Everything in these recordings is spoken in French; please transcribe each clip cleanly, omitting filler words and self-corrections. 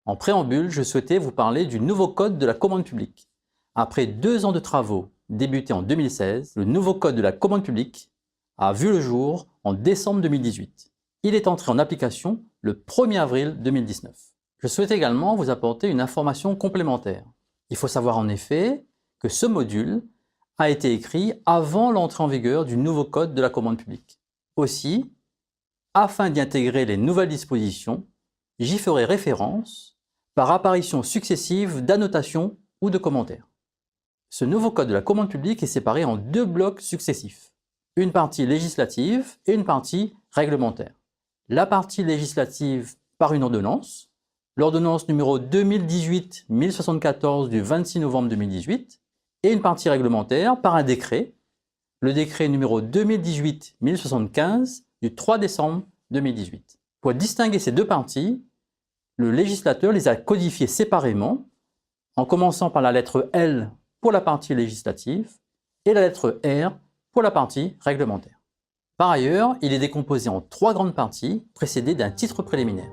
En préambule, je souhaitais vous parler du nouveau code de la commande publique. Après 2 ans de travaux débutés en 2016, le nouveau code de la commande publique a vu le jour en décembre 2018. Il est entré en application le 1er avril 2019. Je souhaite également vous apporter une information complémentaire. Il faut savoir en effet que ce module a été écrit avant l'entrée en vigueur du nouveau code de la commande publique. Aussi, afin d'y intégrer les nouvelles dispositions, j'y ferai référence par apparition successive d'annotations ou de commentaires. Ce nouveau code de la commande publique est séparé en 2 blocs successifs, une partie législative et une partie réglementaire. La partie législative par une ordonnance, l'ordonnance numéro 2018-1074 du 26 novembre 2018, et une partie réglementaire par un décret, le décret numéro 2018-1075 du 3 décembre 2018. Pour distinguer ces 2 parties, le législateur les a codifiées séparément, en commençant par la lettre L pour la partie législative et la lettre R pour la partie réglementaire. Par ailleurs, il est décomposé en 3 grandes parties précédées d'un titre préliminaire.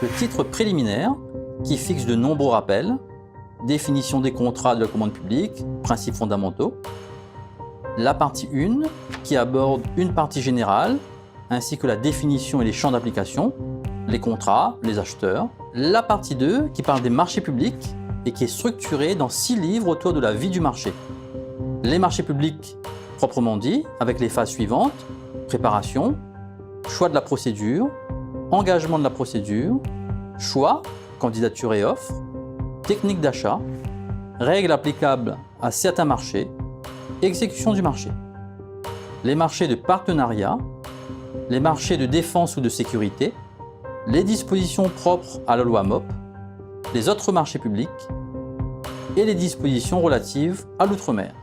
Le titre préliminaire, qui fixe de nombreux rappels, définition des contrats de la commande publique, principes fondamentaux. La partie 1, qui aborde une partie générale, ainsi que la définition et les champs d'application, les contrats, les acheteurs. La partie 2, qui parle des marchés publics et qui est structurée dans 6 livres autour de la vie du marché. Les marchés publics proprement dit, avec les phases suivantes: préparation, choix de la procédure, engagement de la procédure, choix, candidature et offre, technique d'achat, règles applicables à certains marchés, exécution du marché. Les marchés de partenariat, les marchés de défense ou de sécurité, les dispositions propres à la loi MOP, les autres marchés publics et les dispositions relatives à l'outre-mer.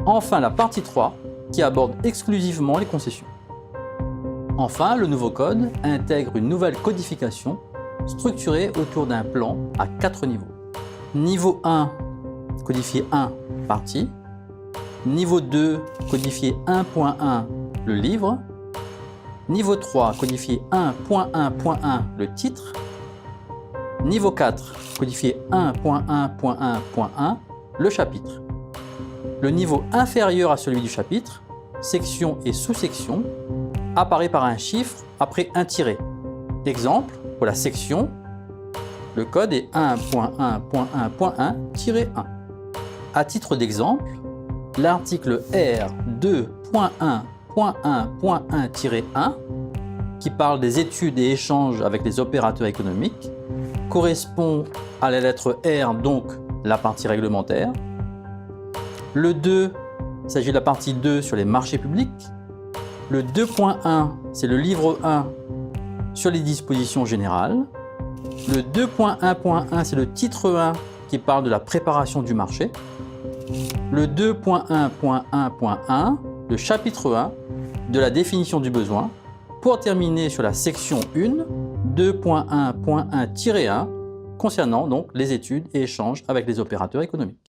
Enfin, la partie 3 qui aborde exclusivement les concessions. Enfin, le nouveau code intègre une nouvelle codification structurée autour d'un plan à 4 niveaux. Niveau 1, codifié 1, partie. Niveau 2, codifié 1.1, le livre. Niveau 3, codifié 1.1.1, le titre. Niveau 4, codifié 1.1.1.1, le chapitre. Le niveau inférieur à celui du chapitre, section et sous-section, apparaît par un chiffre après un tiret. Exemple, pour la section, le code est 1.1.1.1-1. À titre d'exemple, l'article R2.1.1.1-1, qui parle des études et échanges avec les opérateurs économiques, correspond à la lettre R, donc la partie réglementaire. Le 2, il s'agit de la partie 2 sur les marchés publics. Le 2.1, c'est le livre 1 sur les dispositions générales. Le 2.1.1, c'est le titre 1 qui parle de la préparation du marché. Le 2.1.1.1, le chapitre 1 de la définition du besoin, pour terminer sur la section 1, 2.1.1-1, concernant donc les études et échanges avec les opérateurs économiques.